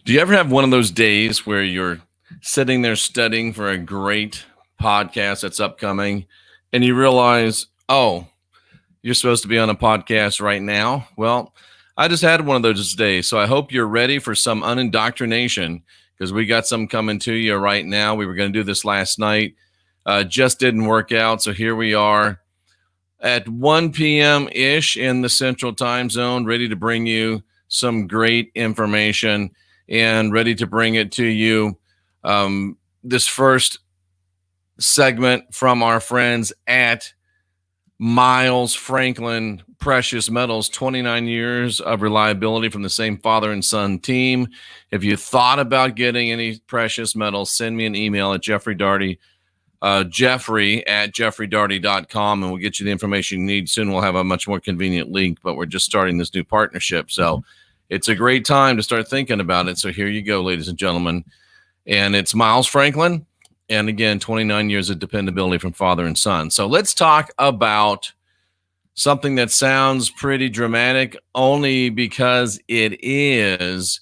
Do you ever have one of those days where you're sitting there studying for a great podcast that's upcoming and you realize, oh, you're supposed to be on a podcast right now? Well, I just had one of those days. So I hope you're ready for some unindoctrination because we got some coming to you right now. We were going to do this last night, just didn't work out. So here we are at 1 p.m. ish in the central time zone, ready to bring you some great information and ready to bring it to you. This first segment from our friends at Miles Franklin Precious Metals, 29 years of reliability from the same father and son team. If you thought about getting any precious metals, send me an email at Jeffrey Daugherty, Jeffrey at jeffreydaugherty.com, and we'll get you the information you need. Soon we'll have a much more convenient link, but we're just starting this new partnership. So it's a great time to start thinking about it. So here you go, ladies and gentlemen. And it's Miles Franklin. And again, 29 years of dependability from father and son. So let's talk about something that sounds pretty dramatic only because it is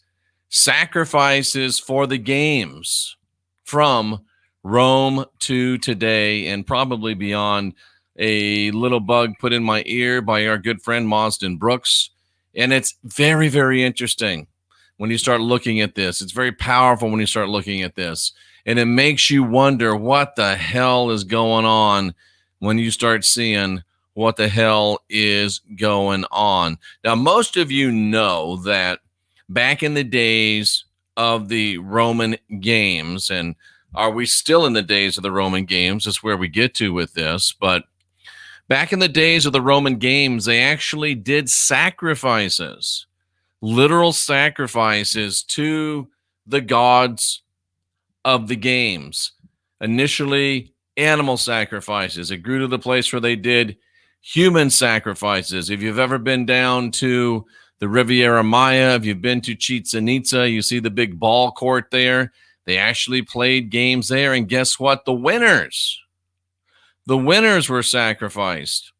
sacrifices for the games from Rome to today and probably beyond. A little bug put in my ear by our good friend Marsden Brooks. And it's very, very interesting when you start looking at this. It's very powerful when you start looking at this. And it makes you wonder what the hell is going on when you start seeing what the hell is going on. Now, most of you know that back in the days of the Roman games, and are we still in the days of the Roman games? That's where we get to with this. But back in the days of the Roman games, they actually did sacrifices, literal sacrifices to the gods of the games. Initially, animal sacrifices. It grew to the place where they did human sacrifices. If you've ever been down to the Riviera Maya, if you've been to Chichen Itza, you see the big ball court there. They actually played games there, and guess what? The winners were sacrificed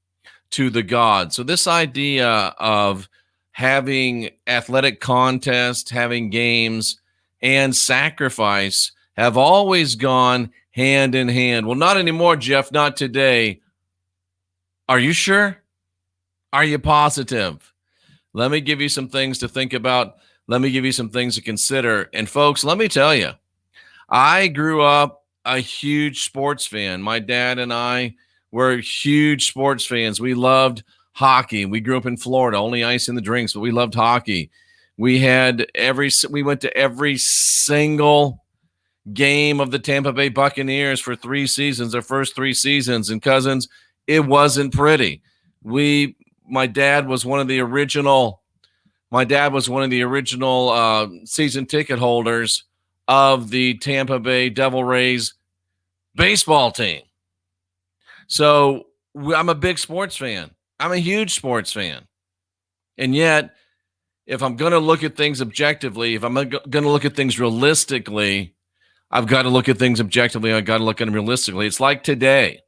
to the gods. So this idea of having athletic contests, having games, and sacrifice have always gone hand in hand. Well, not anymore, Jeff, not today. Are you sure? Are you positive? Let me give you some things to think about. Let me give you some things to consider. And folks, let me tell you, I grew up a huge sports fan. My dad and I were huge sports fans. We loved hockey. We grew up in Florida, only ice in the drinks, but we loved hockey. We went to every single game of the Tampa Bay Buccaneers for 3 seasons, their first 3 seasons. And cousins, it wasn't pretty. My dad was one of the original season ticket holders of the Tampa Bay Devil Rays baseball team. So I'm a big sports fan. I'm a huge sports fan. And yet, if I'm going to look at things objectively, if I'm going to look at things realistically, I've got to look at things objectively. I've got to look at them realistically. It's like today.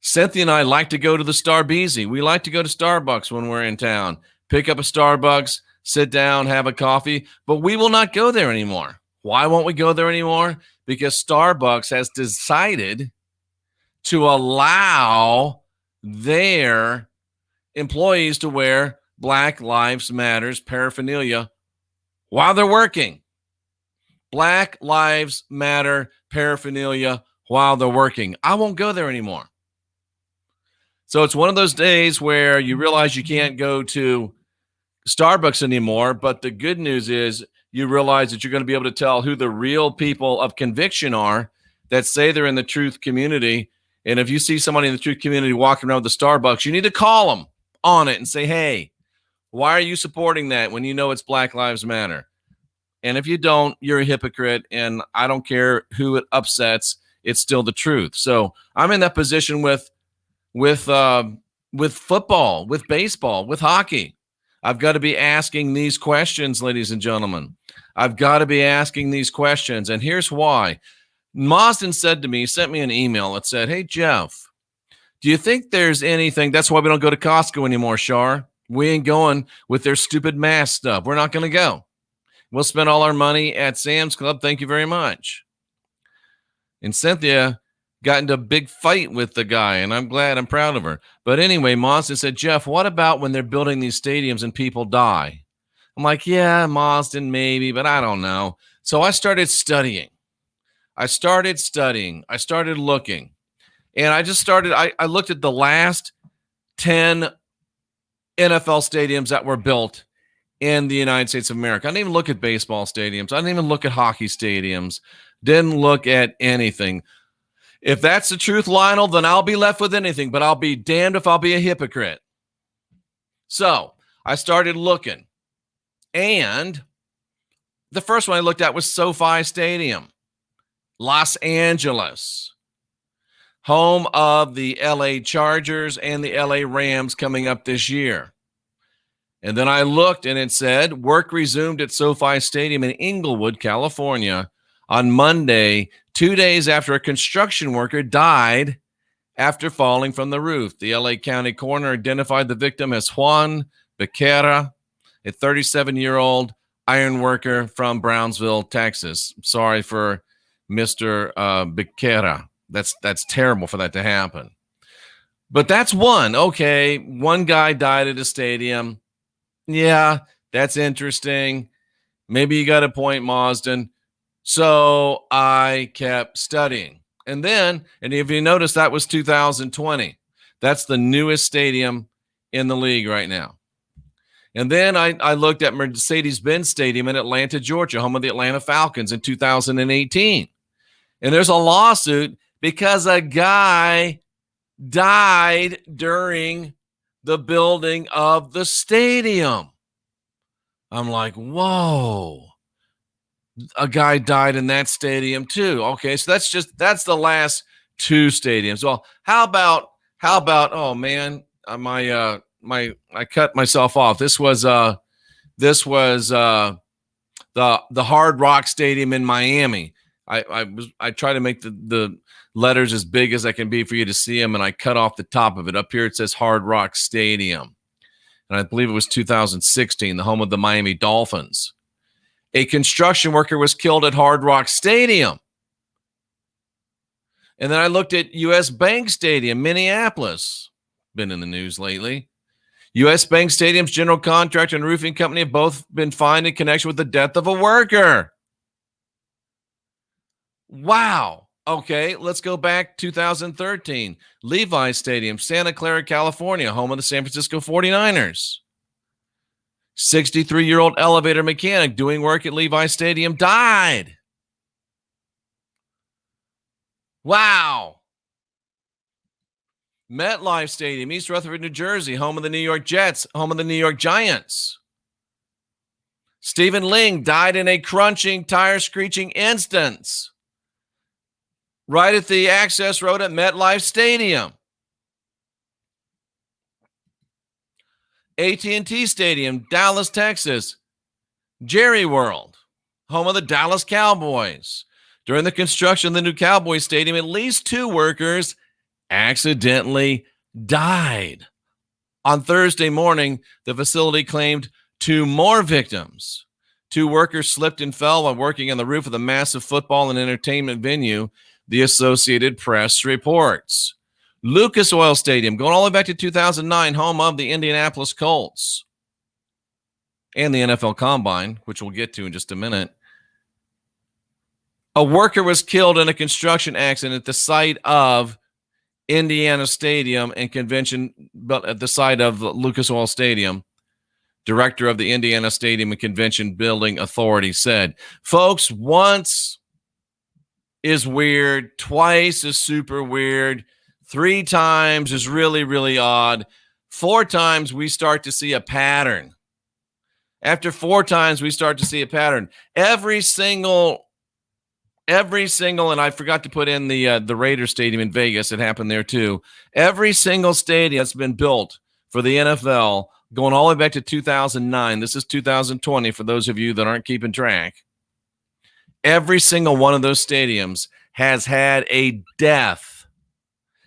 Cynthia and I like to go to the Starbucks. We like to go to Starbucks when we're in town. Pick up a Starbucks, sit down, have a coffee, but we will not go there anymore. Why won't we go there anymore? Because Starbucks has decided to allow their employees to wear Black Lives Matters paraphernalia while they're working. Black Lives Matter paraphernalia while they're working. I won't go there anymore. So it's one of those days where you realize you can't go to Starbucks anymore, but the good news is you realize that you're going to be able to tell who the real people of conviction are that say they're in the truth community. And if you see somebody in the truth community walking around with the Starbucks, you need to call them on it and say, hey, why are you supporting that when you know it's Black Lives Matter? And if you don't, you're a hypocrite, and I don't care who it upsets. It's still the truth. So I'm in that position with football, with baseball, with hockey. I've got to be asking these questions, ladies and gentlemen. I've got to be asking these questions. And here's why. Marsden sent me an email that said, hey, Jeff, do you think there's anything? That's why we don't go to Costco anymore, Shar. We ain't going with their stupid mask stuff. We're not going to go. We'll spend all our money at Sam's Club. Thank you very much. And Cynthia got into a big fight with the guy, and I'm proud of her. But anyway, Marsden said, Jeff, what about when they're building these stadiums and people die? I'm like, yeah, Marsden, maybe, but I don't know. So I started studying. I started looking. And I looked at the last 10 NFL stadiums that were built in the United States of America. I didn't even look at baseball stadiums. I didn't even look at hockey stadiums. Didn't look at anything. If that's the truth, Lionel, then I'll be left with anything, but I'll be damned if I'll be a hypocrite. So I started looking, and the first one I looked at was SoFi Stadium, Los Angeles, home of the LA Chargers and the LA Rams coming up this year. And then I looked, and it said work resumed at SoFi Stadium in Inglewood, California on Monday, 2 days after a construction worker died after falling from the roof. The LA County coroner identified the victim as Juan Becerra, a 37-year-old iron worker from Brownsville, Texas. Sorry for Mr. Becerra. That's terrible for that to happen. But that's one. Okay, one guy died at a stadium. Yeah, that's interesting. Maybe you got a point, Marsden. So I kept studying. And if you notice, that was 2020. That's the newest stadium in the league right now. And then I looked at Mercedes-Benz Stadium in Atlanta, Georgia, home of the Atlanta Falcons in 2018. And there's a lawsuit because a guy died during the building of the stadium. I'm like, whoa. A guy died in that stadium too. Okay, so that's the last two stadiums. Well, how about oh man, I cut myself off. This was the Hard Rock Stadium in Miami. I try to make the letters as big as I can be for you to see them, and I cut off the top of it. Up here it says Hard Rock Stadium. And I believe it was 2016, the home of the Miami Dolphins. A construction worker was killed at Hard Rock Stadium. And then I looked at U.S. Bank Stadium, Minneapolis. Been in the news lately. U.S. Bank Stadium's general contractor and roofing company have both been fined in connection with the death of a worker. Wow. Okay, let's go back 2013. Levi Stadium, Santa Clara, California, home of the San Francisco 49ers. 63-year-old elevator mechanic doing work at Levi Stadium died. Wow. MetLife Stadium, East Rutherford, New Jersey, home of the New York Jets, home of the New York Giants. Stephen Ling died in a crunching, tire-screeching instance right at the access road at MetLife Stadium. AT&T Stadium, Dallas, Texas. Jerry World, home of the Dallas Cowboys. During the construction of the new Cowboys Stadium, at least two workers accidentally died. On Thursday morning, the facility claimed two more victims. Two workers slipped and fell while working on the roof of the massive football and entertainment venue, the Associated Press reports. Lucas Oil Stadium, going all the way back to 2009, home of the Indianapolis Colts and the NFL Combine, which we'll get to in just a minute. A worker was killed in a construction accident at the site of Indiana Stadium and Convention, but at the site of Lucas Oil Stadium. Director of the Indiana Stadium and Convention Building Authority said, folks, once is weird, twice is super weird, 3 times is really, really odd. 4 times we start to see a pattern. After 4 times, we start to see a pattern. Every single, and I forgot to put in the Raiders Stadium in Vegas. It happened there too. Every single stadium that's been built for the NFL, going all the way back to 2009. This is 2020 for those of you that aren't keeping track. Every single one of those stadiums has had a death.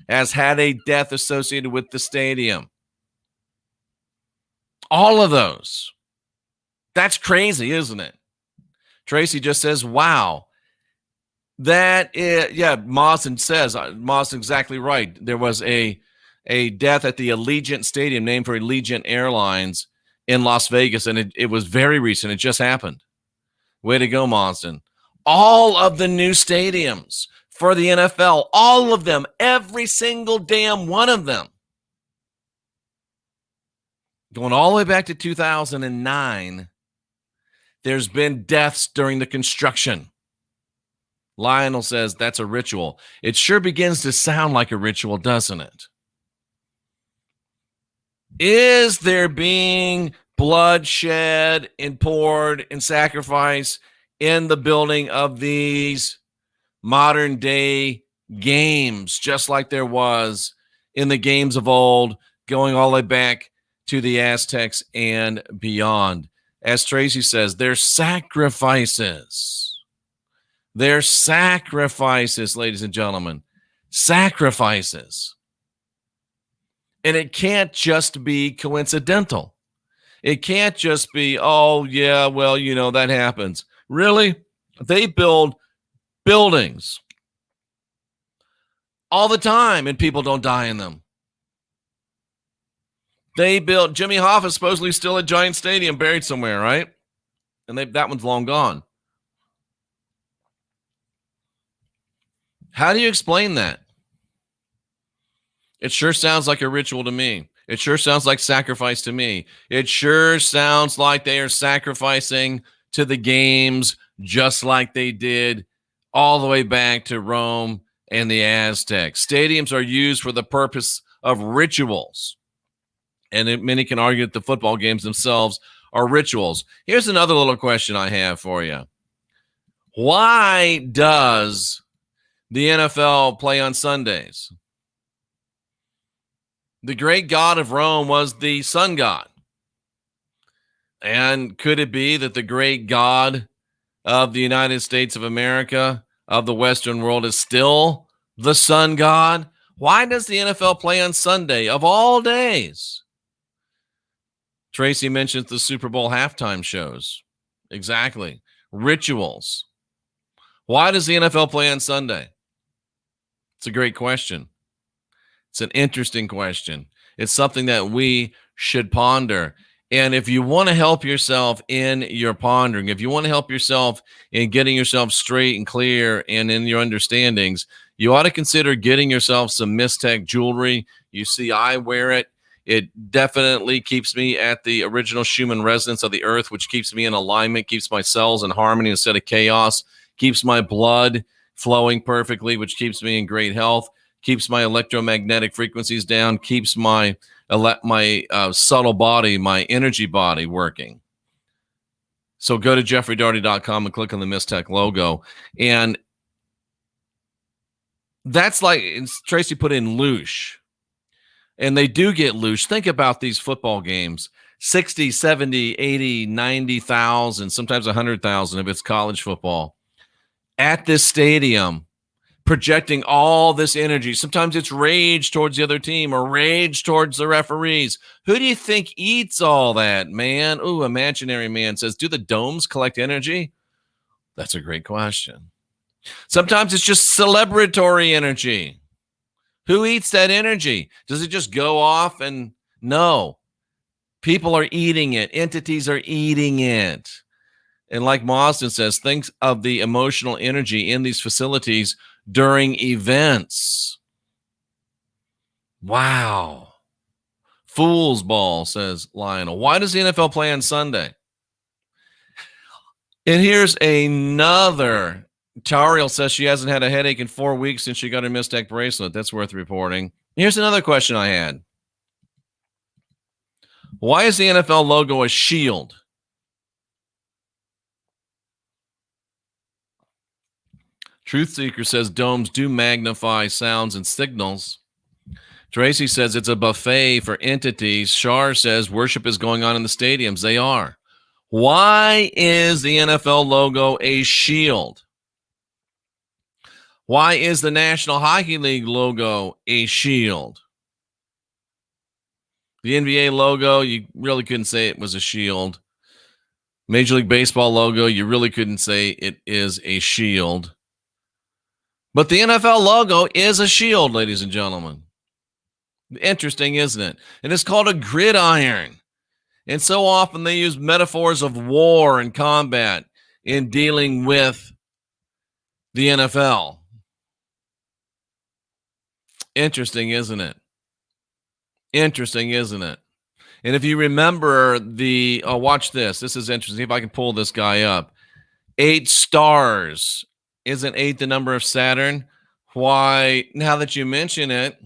Has had a death associated with the stadium. All of those. That's crazy, isn't it? Tracy just says, wow. That is, yeah, Mawson's exactly right. There was a death at the Allegiant Stadium named for Allegiant Airlines in Las Vegas, and it was very recent. It just happened. Way to go, Mawson. All of the new stadiums for the NFL, all of them, every single damn one of them, going all the way back to 2009, there's been deaths during the construction. Lionel says that's a ritual. It sure begins to sound like a ritual, doesn't it? Is there being blood shed and poured and sacrifice in the building of these modern day games, just like there was in the games of old, going all the way back to the Aztecs and beyond? As Tracy says, there's sacrifices. They're sacrifices, ladies and gentlemen. Sacrifices. And it can't just be coincidental. It can't just be, oh, yeah, well, that happens. Really? They build buildings all the time and people don't die in them. They built, Jimmy Hoffa is supposedly still at Giant Stadium buried somewhere, right? And that one's long gone. How do you explain that? It sure sounds like a ritual to me. It sure sounds like sacrifice to me. It sure sounds like they are sacrificing to the games just like they did all the way back to Rome and the Aztecs. Stadiums are used for the purpose of rituals. And many can argue that the football games themselves are rituals. Here's another little question I have for you. Why does the NFL play on Sundays? The great god of Rome was the sun god. And could it be that the great god of the United States of America, of the Western world, is still the sun god? Why does the NFL play on Sunday of all days? Tracy mentions the Super Bowl halftime shows. Exactly. Rituals. Why does the NFL play on Sunday? It's a great question. It's an interesting question. It's something that we should ponder. And if you want to help yourself in your pondering, if you want to help yourself in getting yourself straight and clear and in your understandings, you ought to consider getting yourself some Mystech jewelry. You see, I wear it. It definitely keeps me at the original Schumann resonance of the earth, which keeps me in alignment, keeps my cells in harmony instead of chaos, keeps my blood flowing perfectly, which keeps me in great health, keeps my electromagnetic frequencies down, keeps my subtle body, my energy body working. So go to jeffreydaugherty.com and click on the Mystech logo. And that's like Tracy put in loosh. And they do get loose. Think about these football games, 60, 70, 80, 90,000, sometimes 100,000 if it's college football, at this stadium, projecting all this energy. Sometimes it's rage towards the other team or rage towards the referees. Who do you think eats all that, man? Ooh, Imaginary Man says, do the domes collect energy? That's a great question. Sometimes it's just celebratory energy. Who eats that energy? Does it just go off? And no, people are eating it. Entities are eating it. And like Mauston says, think of the emotional energy in these facilities during events. Wow. Fool's ball, says Lionel. Why does the NFL play on Sunday? And here's another. Tariel says she hasn't had a headache in 4 weeks since she got her Mystech bracelet. That's worth reporting. Here's another question I had. Why is the NFL logo a shield? Truth Seeker says domes do magnify sounds and signals. Tracy says it's a buffet for entities. Shar says worship is going on in the stadiums. They are. Why is the NFL logo a shield? Why is the National Hockey League logo a shield? The NBA logo, you really couldn't say it was a shield. Major League Baseball logo, you really couldn't say it is a shield. But the NFL logo is a shield, ladies and gentlemen. Interesting, isn't it? And it's called a gridiron. And so often they use metaphors of war and combat in dealing with the NFL. Interesting, isn't it? Interesting, isn't it? And if you remember watch this. This is interesting. If I can pull this guy up. 8 stars. Isn't 8 the number of Saturn? Why, now that you mention it,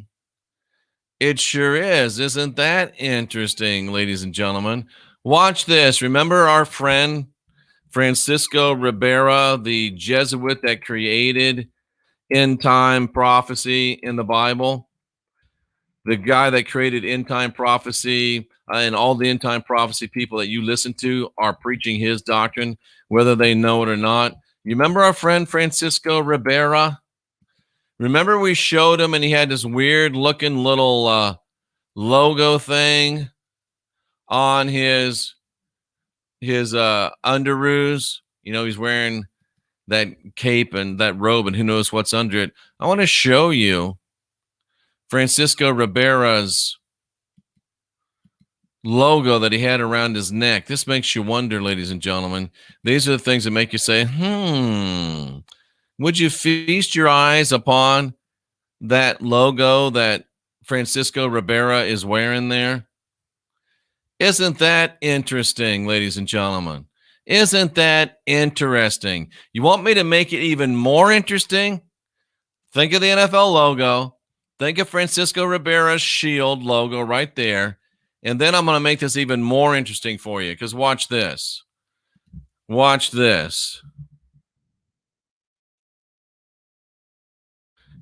it sure is. Isn't that interesting, ladies and gentlemen? Watch this. Remember our friend Francisco Ribera, the Jesuit that created end time prophecy in the Bible? The guy that created end time prophecy, and all the end time prophecy people that you listen to are preaching his doctrine, whether they know it or not. You remember our friend Francisco Ribera? Remember we showed him and he had this weird looking little logo thing on his underoos. He's wearing that cape and that robe and who knows what's under it. I want to show you Francisco Ribera's logo that he had around his neck. This makes you wonder, ladies and gentlemen. These are the things that make you say, would you feast your eyes upon that logo that Francisco Ribera is wearing there? Isn't that interesting, ladies and gentlemen? Isn't that interesting? You want me to make it even more interesting? Think of the NFL logo. Think of Francisco Ribera's shield logo right there. And then I'm going to make this even more interesting for you because watch this. Watch this.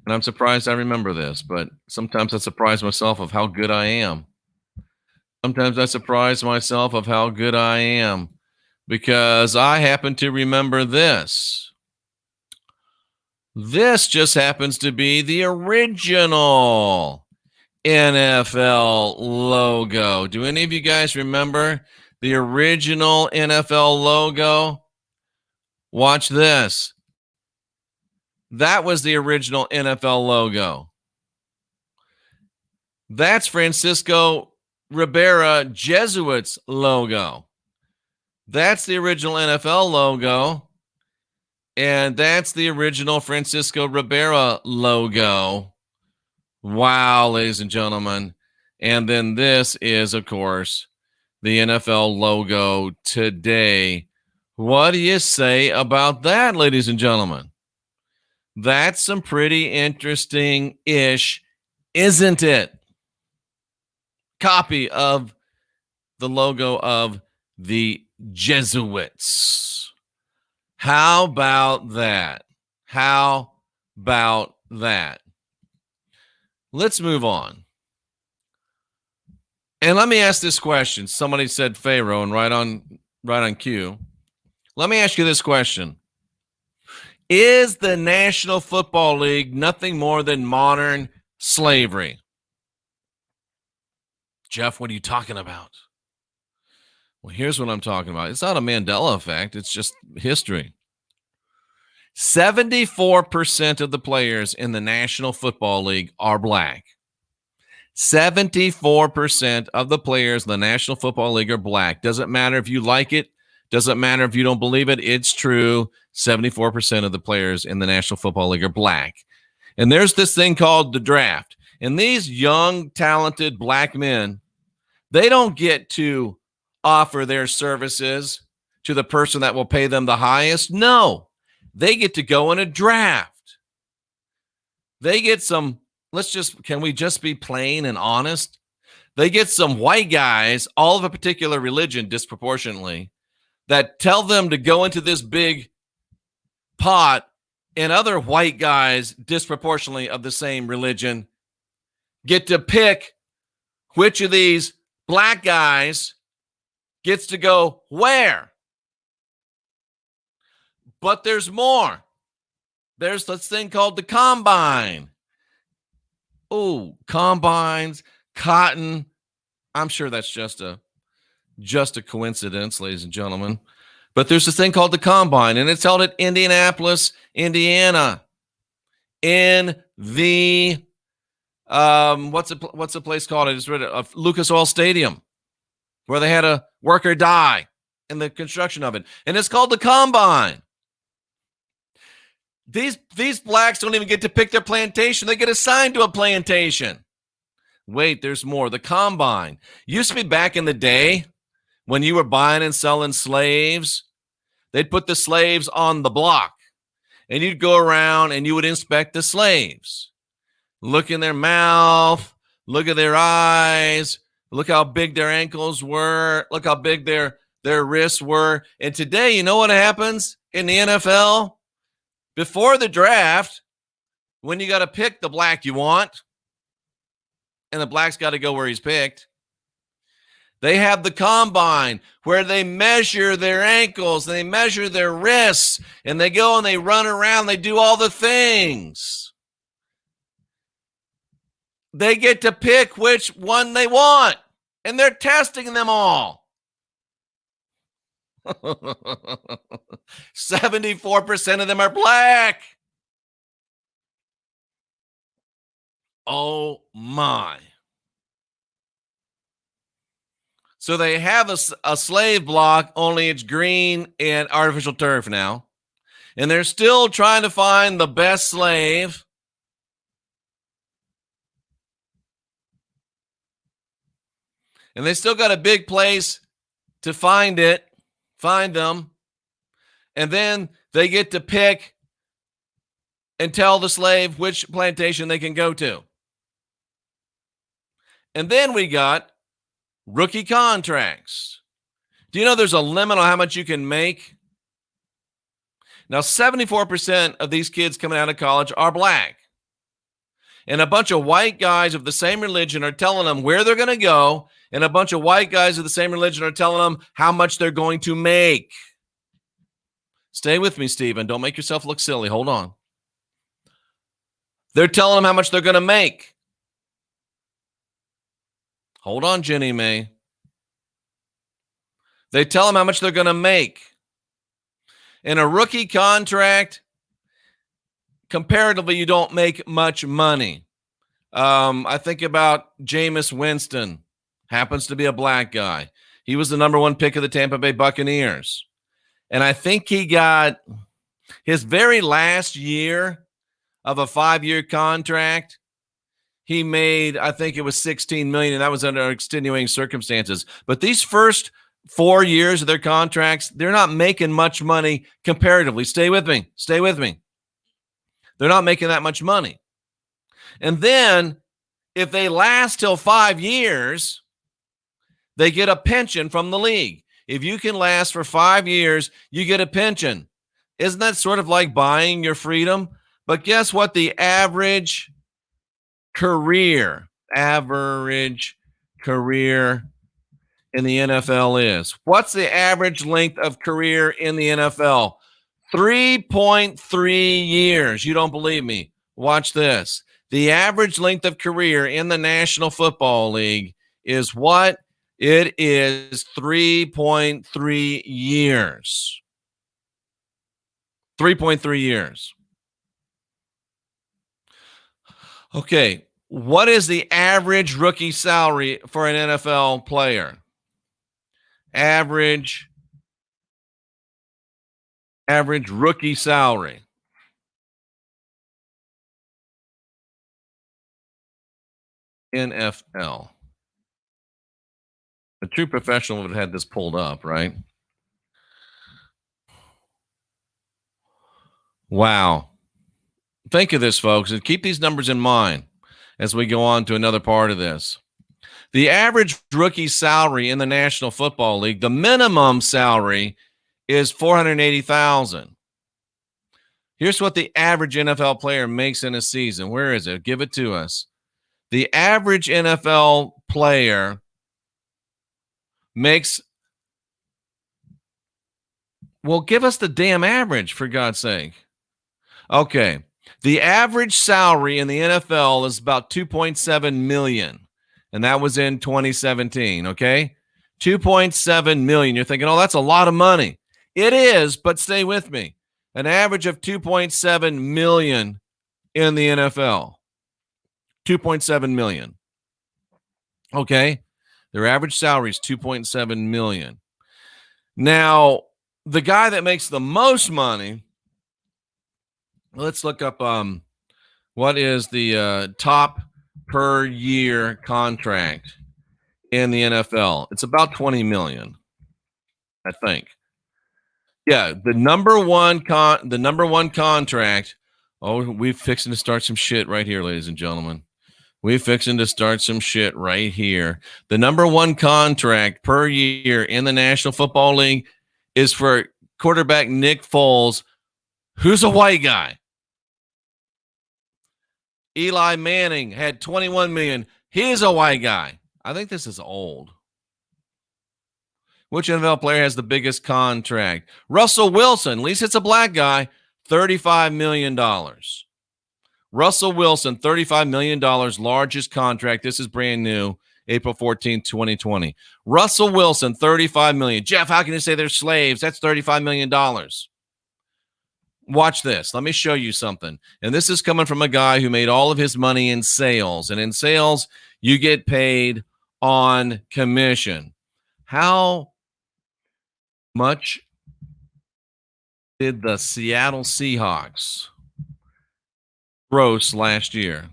And I'm surprised I remember this, but sometimes I surprise myself of how good I am. Sometimes I surprise myself of how good I am because I happen to remember this. This just happens to be the original NFL logo. Do any of you guys remember the original NFL logo? Watch this. That was the original NFL logo. That's Francisco Ribera Jesuits logo. That's the original NFL logo. And that's the original Francisco Ribera logo. Wow, ladies and gentlemen. And then this is, of course, the NFL logo today. What do you say about that, ladies and gentlemen? That's some pretty interesting-ish, isn't it? Copy of the logo of the Jesuits. How about that? How about that? Let's move on. And let me ask this question. Somebody said Pharaoh, and right on cue. Let me ask you this question. Is the National Football League nothing more than modern slavery? Jeff, what are you talking about? Well, here's what I'm talking about. It's not a Mandela effect. It's just history. 74% of the players in the National Football League are black. 74% of the players in the National Football League are black. Doesn't matter if you like it. Doesn't matter if you don't believe it. It's true. 74% of the players in the National Football League are black. And there's this thing called the draft. And these young, talented black men, they don't get to offer their services to the person that will pay them the highest. No, they get to go in a draft. They get some, can we just be plain and honest? They get some white guys, all of a particular religion disproportionately, that tell them to go into this big pot, and other white guys disproportionately of the same religion get to pick which of these black guys gets to go where. But there's more. There's this thing called the combine. Oh, combines, cotton. I'm sure that's just a coincidence, ladies and gentlemen. But there's this thing called the Combine, and it's held at Indianapolis, Indiana, in the what's the place called? It's Lucas Oil Stadium, where they had a worker die in the construction of it, and it's called the Combine. These blacks don't even get to pick their plantation; they get assigned to a plantation. Wait, there's more. The Combine used to be back in the day when you were buying and selling slaves. They'd put the slaves on the block, and you'd go around and you would inspect the slaves. Look in their mouth, look at their eyes, look how big their ankles were, look how big their wrists were. And today, you know what happens in the NFL? Before the draft, when you got to pick the black you want, and the black's got to go where he's picked, they have the Combine where they measure their ankles, and they measure their wrists, and they go and they run around, they do all the things. They get to pick which one they want, and they're testing them all. 74% of them are black. Oh my. So they have a slave block, only it's green and artificial turf now. And they're still trying to find the best slave. And they still got a big place to find them. And then they get to pick and tell the slave which plantation they can go to. And then we got rookie contracts. Do you know there's a limit on how much you can make? Now, 74% of these kids coming out of college are black. And a bunch of white guys of the same religion are telling them where they're going to go. And a bunch of white guys of the same religion are telling them how much they're going to make. Stay with me, Stephen. Don't make yourself look silly. Hold on. They're telling them how much they're going to make. Hold on, Jenny May. They tell them how much they're going to make. In a rookie contract, comparatively, you don't make much money. I think about Jameis Winston. Happens to be a black guy. He was the number one pick of the Tampa Bay Buccaneers. And I think he got his very last year of a 5-year contract. He made, I think it was $16 million, and that was under extenuating circumstances. But these first 4 years of their contracts, they're not making much money comparatively. Stay with me. Stay with me. They're not making that much money. And then if they last till 5 years, they get a pension from the league. If you can last for 5 years, you get a pension. Isn't that sort of like buying your freedom? But guess what the average career in the NFL is? What's the average length of career in the NFL? 3.3 years. You don't believe me? Watch this. The average length of career in the National Football League is what? It is 3.3 years. 3.3 years. Okay, what is the average rookie salary for an NFL player? Average rookie salary. NFL. A true professional would have had this pulled up, right? Wow. Think of this, folks, and keep these numbers in mind as we go on to another part of this. The average rookie salary in the National Football League, the minimum salary is $480,000. Here's what the average NFL player makes in a season. Where is it? Give it to us. The average NFL player makes, well, give us the damn average, for God's sake. Okay. The average salary in the NFL is about $2.7 million, and that was in 2017, okay? $2.7 million. You're thinking, oh, that's a lot of money. It is, but stay with me. An average of 2.7 million in the NFL. 2.7 million. Okay? Their average salary is 2.7 million. Now, the guy that makes the most money, let's look up what is the top per year contract in the NFL. It's about 20 million, I think. Yeah, the number one contract. Oh, we're fixing to start some shit right here, ladies and gentlemen. We're fixing to start some shit right here. The number one contract per year in the National Football League is for quarterback Nick Foles, who's a white guy. Eli Manning had 21 million. He's a white guy. I think this is old. Which NFL player has the biggest contract? Russell Wilson, at least it's a black guy, $35 million. Russell Wilson, $35 million, largest contract. This is brand new, April 14th, 2020. Russell Wilson, $35 million. Jeff, how can you say they're slaves? That's $35 million. Watch this. Let me show you something. And this is coming from a guy who made all of his money in sales. And in sales, you get paid on commission. How much did the Seattle Seahawks gross last year?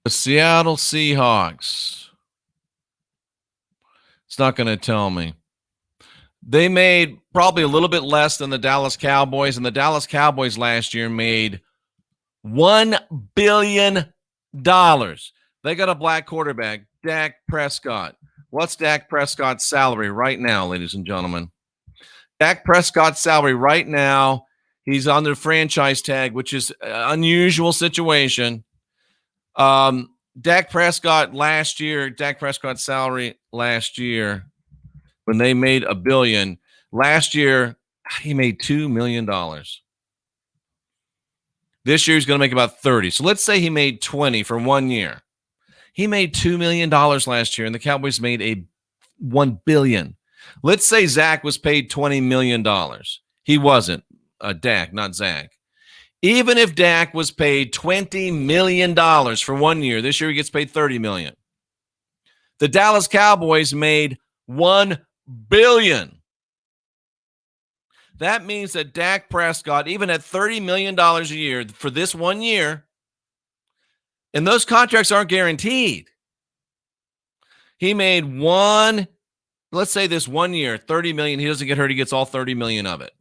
The Seattle Seahawks. It's not going to tell me. They made probably a little bit less than the Dallas Cowboys, and the Dallas Cowboys last year made $1 billion. They got a black quarterback, Dak Prescott. What's Dak Prescott's salary right now, ladies and gentlemen? Dak Prescott's salary right now, he's on the franchise tag, which is an unusual situation. Dak Prescott's salary last year, when they made $1 billion, last year he made $2 million. This year he's going to make about 30. So let's say he made 20 for 1 year. He made $2 million last year, and the Cowboys made $1 billion. Let's say Zach was paid $20 million. He wasn't. Dak, not Zach. Even if Dak was paid $20 million for 1 year, this year he gets paid $30 million. The Dallas Cowboys made $1 billion. That means that Dak Prescott, even at $30 million a year for this 1 year, and those contracts aren't guaranteed. He made let's say this 1 year, $30 million. He doesn't get hurt. He gets all $30 million of it.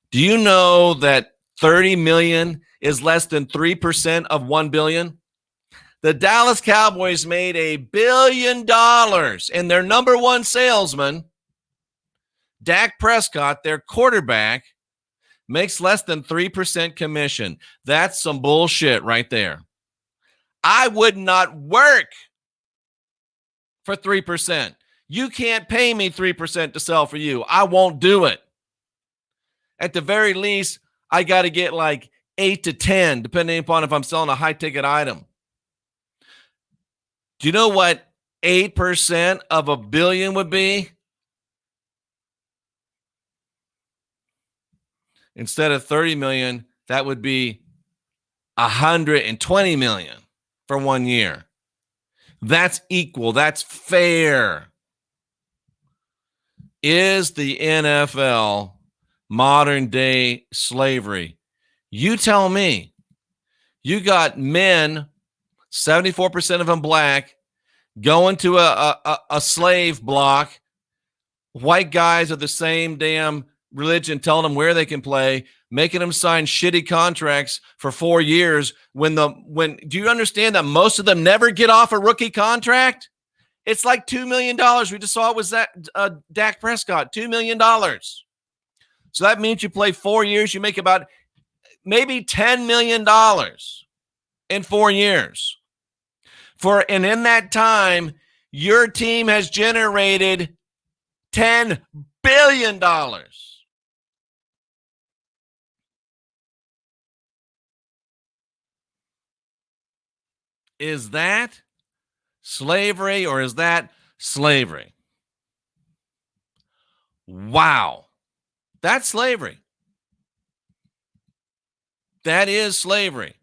Do you know that $30 million is less than 3% of $1 billion? The Dallas Cowboys made $1 billion, and their number one salesman, Dak Prescott, their quarterback, makes less than 3% commission. That's some bullshit right there. I would not work for 3%. You can't pay me 3% to sell for you. I won't do it. At the very least, I got to get like 8 to 10, depending upon if I'm selling a high-ticket item. Do you know what 8% of $1 billion would be? Instead of 30 million, that would be 120 million for 1 year. That's equal. That's fair. Is the NFL modern day slavery? You tell me. You got men, 74% of them black, going to a slave block. White guys of the same damn religion telling them where they can play, making them sign shitty contracts for 4 years. When do you understand that most of them never get off a rookie contract? It's like $2 million. We just saw it was that Dak Prescott, $2 million. So that means you play 4 years, you make about maybe $10 million in 4 years. And in that time, your team has generated $10 billion. Is that slavery, or is that slavery? Wow. That's slavery. That is slavery.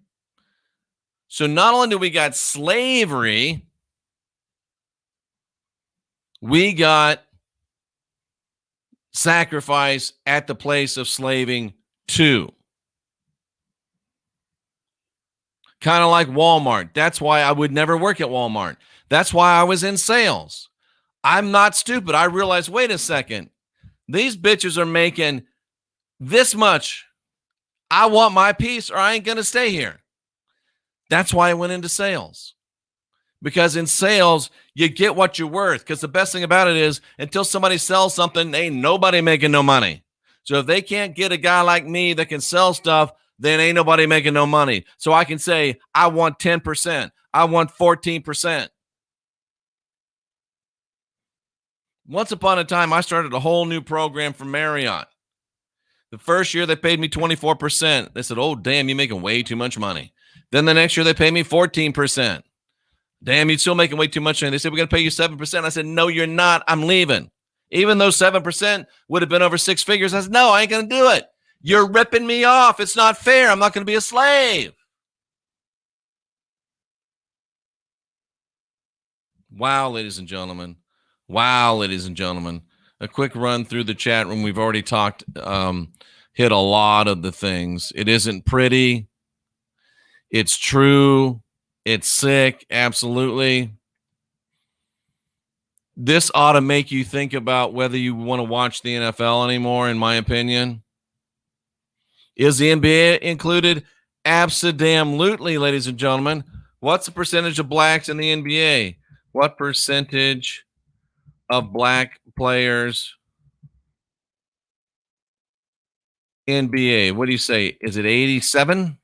So not only do we got slavery, we got sacrifice at the place of slaving too. Kind of like Walmart. That's why I would never work at Walmart. That's why I was in sales. I'm not stupid. I realized, wait a second. These bitches are making this much. I want my piece or I ain't going to stay here. That's why I went into sales. Because in sales, you get what you're worth. Because the best thing about it is until somebody sells something, ain't nobody making no money. So if they can't get a guy like me that can sell stuff, then ain't nobody making no money. So I can say, I want 10%. I want 14%. Once upon a time, I started a whole new program for Marriott. The first year, they paid me 24%. They said, oh, damn, you're making way too much money. Then the next year, they paid me 14%. Damn, you're still making way too much money. They said, we're going to pay you 7%. I said, no, you're not. I'm leaving. Even though 7% would have been over six figures, I said, no, I ain't going to do it. You're ripping me off. It's not fair. I'm not going to be a slave. Wow, ladies and gentlemen. Wow, ladies and gentlemen. A quick run through the chat room. We've already talked, hit a lot of the things. It isn't pretty. It's true. It's sick. Absolutely. This ought to make you think about whether you want to watch the NFL anymore, in my opinion. Is the NBA included? Absolutely, ladies and gentlemen. What's the percentage of blacks in the NBA? What percentage of black players NBA? What do you say? Is it 87?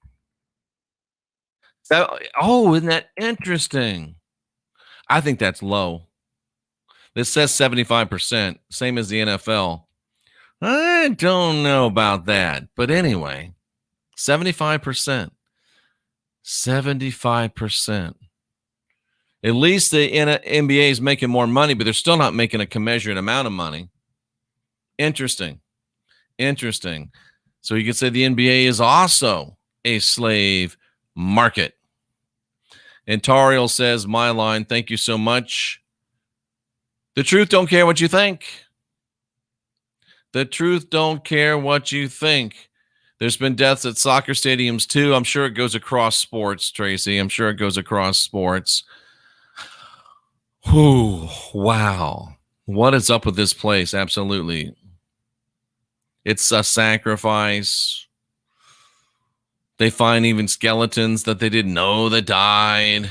Oh, isn't that interesting? I think that's low. This says 75%, same as the NFL. I don't know about that. But anyway, 75%. 75%. At least the NBA is making more money, but they're still not making a commensurate amount of money. Interesting. Interesting. So you could say the NBA is also a slave market. And Tariel says, my line, thank you so much. The truth don't care what you think. The truth don't care what you think. There's been deaths at soccer stadiums too. I'm sure it goes across sports, Tracy. I'm sure it goes across sports. Whew, wow. What is up with this place? Absolutely. It's a sacrifice. They find even skeletons that they didn't know that died.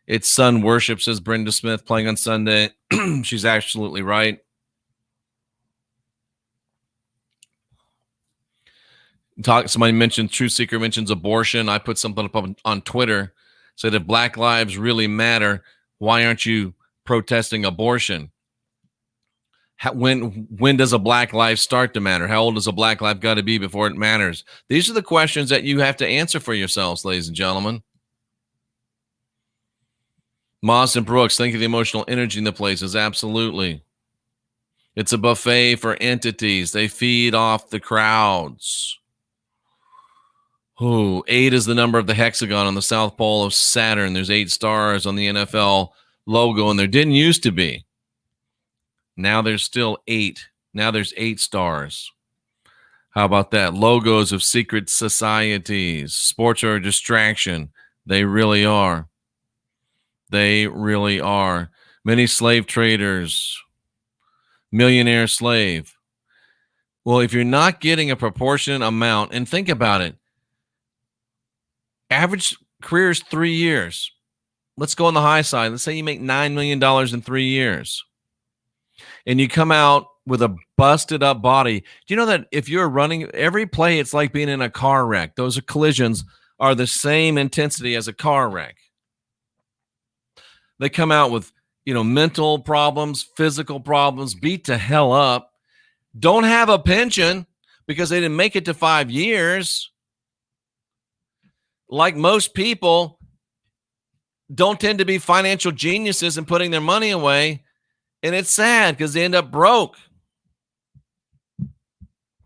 It's sun worship, says Brenda Smith, playing on Sunday. She's absolutely right. Somebody mentioned, Truth Seeker mentions abortion. I put something up on Twitter. Said if Black lives really matter, why aren't you protesting abortion? When does a Black life start to matter? How old does a Black life got to be before it matters? These are the questions that you have to answer for yourselves, ladies and gentlemen. Moss and Brooks, think of the emotional energy in the places. Absolutely. It's a buffet for entities. They feed off the crowds. 8 is the number of the hexagon on the South Pole of Saturn. There's 8 stars on the NFL logo, and there didn't used to be. Now there's still 8. Now there's 8 stars. How about that? Logos of secret societies. Sports are a distraction. They really are. They really are. Many slave traders. Millionaire slave. Well, if you're not getting a proportionate amount, and think about it, average career is 3 years. Let's go on the high side. Let's say you make $9 million in 3 years. And you come out with a busted up body. Do you know that if you're running every play, it's like being in a car wreck? Those collisions are the same intensity as a car wreck. They come out with, mental problems, physical problems, beat to hell up, don't have a pension because they didn't make it to 5 years. Like most people, don't tend to be financial geniuses and putting their money away. And it's sad because they end up broke.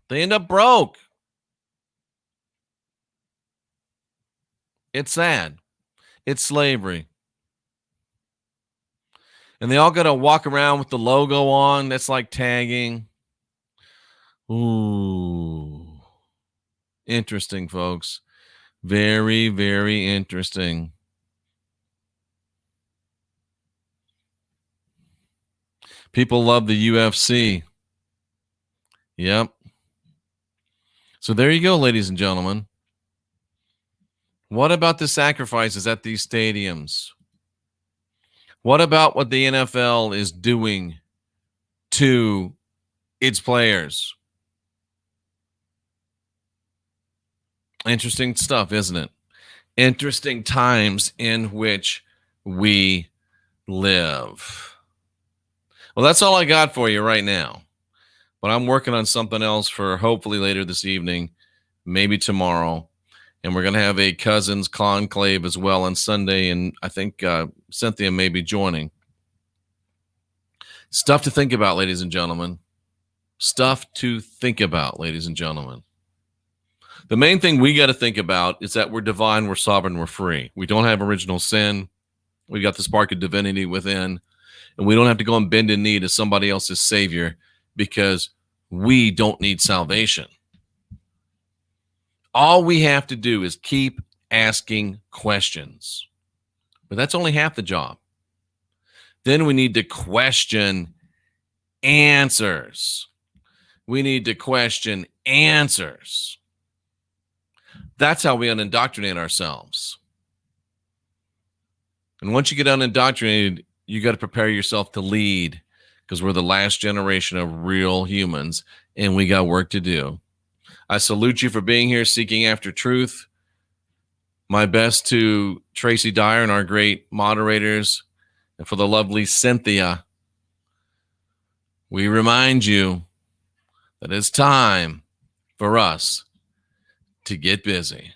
They end up broke. It's sad. It's slavery. And they all got to walk around with the logo on. That's like tagging. Ooh. Interesting, folks. Very, very interesting. People love the UFC. Yep. So there you go, ladies and gentlemen. What about the sacrifices at these stadiums? What about what the NFL is doing to its players? Interesting stuff, isn't it? Interesting times in which we live. Well, that's all I got for you right now. But I'm working on something else for hopefully later this evening, maybe tomorrow. And we're going to have a cousins conclave as well on Sunday. And I think Cynthia may be joining. Stuff to think about, ladies and gentlemen. Stuff to think about, ladies and gentlemen. The main thing we got to think about is that we're divine, we're sovereign, we're free. We don't have original sin. We got the spark of divinity within. And we don't have to go and bend a knee to somebody else's savior because we don't need salvation. All we have to do is keep asking questions. But that's only half the job. Then we need to question answers. We need to question answers. That's how we unindoctrinate ourselves. And once you get unindoctrinated, you got to prepare yourself to lead because we're the last generation of real humans and we got work to do. I salute you for being here, seeking after truth. My best to Tracy Dyer and our great moderators, and for the lovely Cynthia. We remind you that it's time for us to get busy.